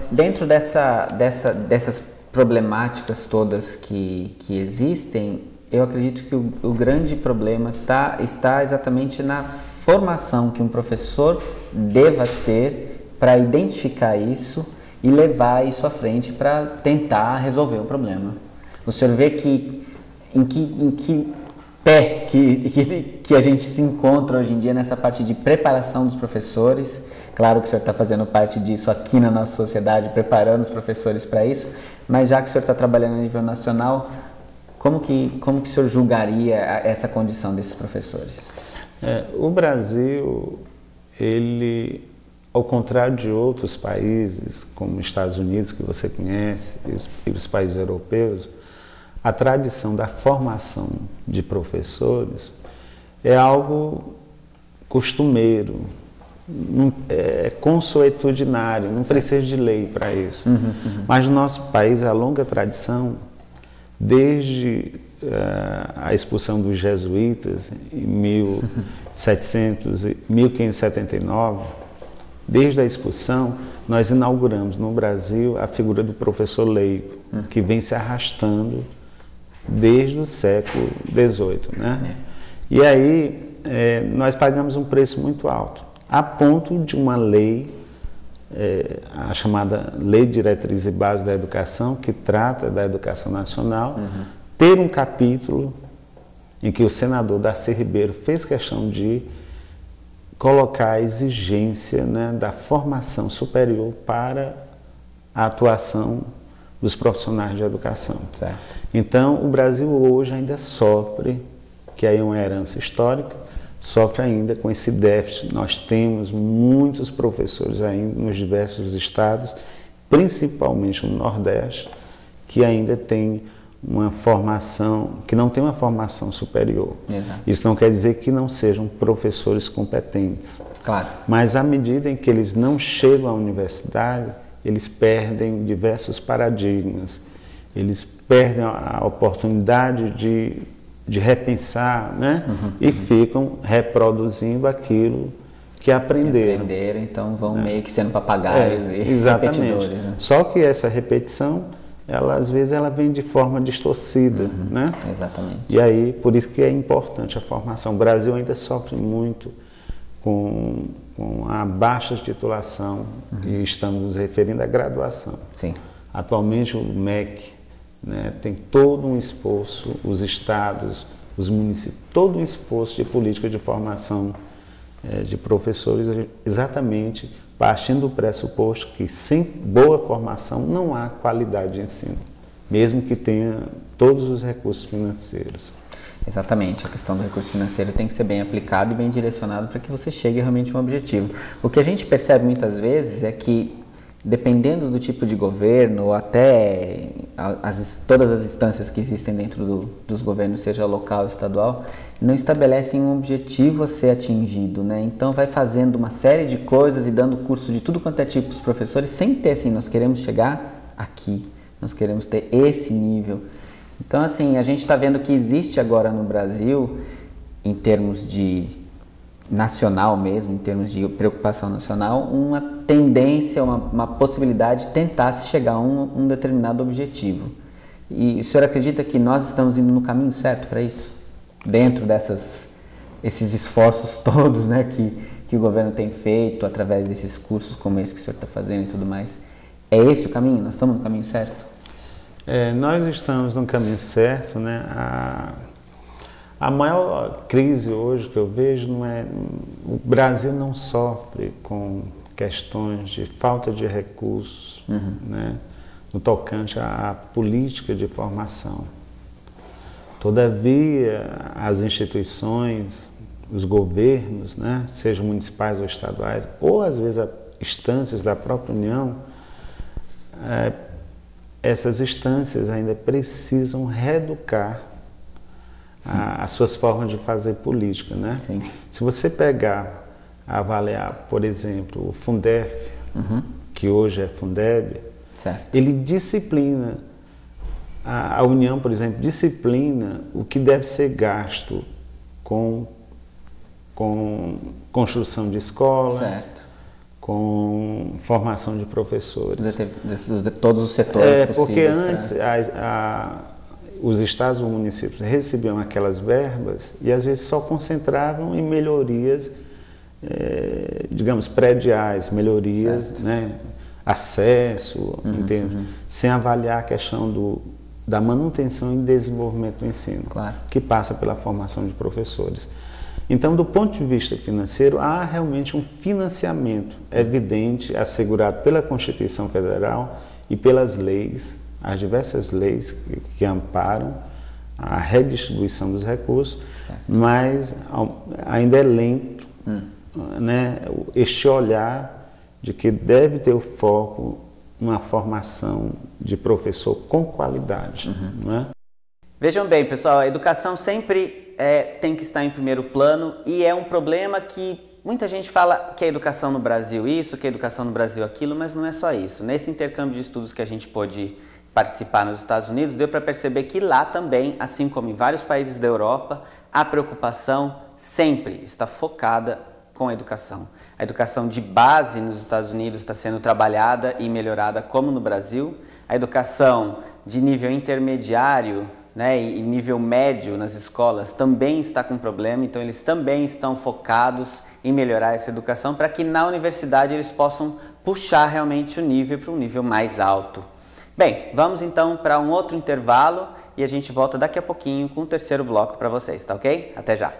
Dentro dessas problemáticas todas que existem, eu acredito que o grande problema está exatamente na formação que um professor deva ter para identificar isso e levar isso à frente para tentar resolver o problema. O senhor vê que em que pé que a gente se encontra hoje em dia nessa parte de preparação dos professores. Claro que o senhor está fazendo parte disso aqui na nossa sociedade, preparando os professores para isso, mas já que o senhor está trabalhando a nível nacional, como que o senhor julgaria essa condição desses professores? O Brasil, ele, ao contrário de outros países, como os Estados Unidos, que você conhece, e os países europeus, a tradição da formação de professores é algo costumeiro, é consuetudinário, não precisa de lei para isso. Mas no nosso país, a longa tradição, desde a expulsão dos jesuítas em 1579, desde a expulsão, nós inauguramos no Brasil a figura do professor leigo, que vem se arrastando desde o século XVIII, né? E aí nós pagamos um preço muito alto, a ponto de uma lei, a chamada Lei de Diretriz e Base da Educação, que trata da educação nacional, ter um capítulo em que o senador Darcy Ribeiro fez questão de colocar a exigência, né, da formação superior para a atuação dos profissionais de educação. Certo. Então, o Brasil hoje ainda sofre, que aí é uma herança histórica, sofre ainda com esse déficit. Nós temos muitos professores ainda nos diversos estados, principalmente no Nordeste, que ainda tem uma formação, que não tem uma formação superior. Exato. Isso não quer dizer que não sejam professores competentes. Claro. Mas à medida em que eles não chegam à universidade, eles perdem diversos paradigmas, eles perdem a oportunidade de repensar, né? E ficam reproduzindo aquilo que aprenderam. Então vão meio que sendo papagaios e exatamente. repetidores. Né? Só que essa repetição, ela às vezes ela vem de forma distorcida, né? Exatamente. E aí, por isso que é importante a formação. O Brasil ainda sofre muito com a baixa titulação, e estamos nos referindo à graduação. Sim. Atualmente o MEC, né, tem todo um esforço, os estados, os municípios, todo um esforço de política de formação de professores, exatamente partindo do pressuposto que sem boa formação não há qualidade de ensino, mesmo que tenha todos os recursos financeiros. Exatamente, a questão do recurso financeiro tem que ser bem aplicado e bem direcionado para que você chegue realmente a um objetivo. O que a gente percebe muitas vezes é que, dependendo do tipo de governo, ou até todas as instâncias que existem dentro dos governos, seja local ou estadual, não estabelecem um objetivo a ser atingido, né? Então vai fazendo uma série de coisas e dando curso de tudo quanto é tipo para os professores, sem ter assim, nós queremos chegar aqui, nós queremos ter esse nível. Então assim, a gente está vendo que existe agora no Brasil, em termos de nacional mesmo, em termos de preocupação nacional, uma tendência, uma possibilidade de tentar se chegar a um determinado objetivo. E o senhor acredita que nós estamos indo no caminho certo para isso? Dentro esses esforços todos, né, que o governo tem feito através desses cursos como esse que o senhor está fazendo e tudo mais. É esse o caminho? Nós estamos no caminho certo? Nós estamos no caminho certo, né? A maior crise hoje que eu vejo não é... O Brasil não sofre com questões de falta de recursos, né, no tocante à política de formação. Todavia, as instituições, os governos, né, sejam municipais ou estaduais, ou às vezes instâncias da própria União, essas instâncias ainda precisam reeducar as suas formas de fazer política, né? Sim. Se você pegar, avaliar, por exemplo, o Fundef, que hoje é Fundeb, certo, ele disciplina, a União, por exemplo, disciplina o que deve ser gasto com construção de escola, certo, com formação de professores. De todos os setores possíveis. Porque antes os estados ou municípios recebiam aquelas verbas e às vezes só concentravam em melhorias, digamos, prediais, melhorias, né, acesso, sem avaliar a questão da manutenção e desenvolvimento do ensino, claro, que passa pela formação de professores. Então, do ponto de vista financeiro, há realmente um financiamento evidente, assegurado pela Constituição Federal e pelas leis, as diversas leis que amparam a redistribuição dos recursos, certo, mas ainda é lento, né, este olhar de que deve ter o foco numa formação de professor com qualidade. Né? Vejam bem, pessoal, a educação sempre tem que estar em primeiro plano e é um problema que muita gente fala que a educação no Brasil isso, que a educação no Brasil aquilo, mas não é só isso. Nesse intercâmbio de estudos que a gente pôde participar nos Estados Unidos, deu para perceber que lá também, assim como em vários países da Europa, a preocupação sempre está focada com a educação. A educação de base nos Estados Unidos está sendo trabalhada e melhorada como no Brasil. A educação de nível intermediário, né, e nível médio nas escolas também está com problema, então eles também estão focados em melhorar essa educação para que na universidade eles possam puxar realmente o nível para um nível mais alto. Bem, vamos então para um outro intervalo e a gente volta daqui a pouquinho com o terceiro bloco para vocês, tá ok? Até já!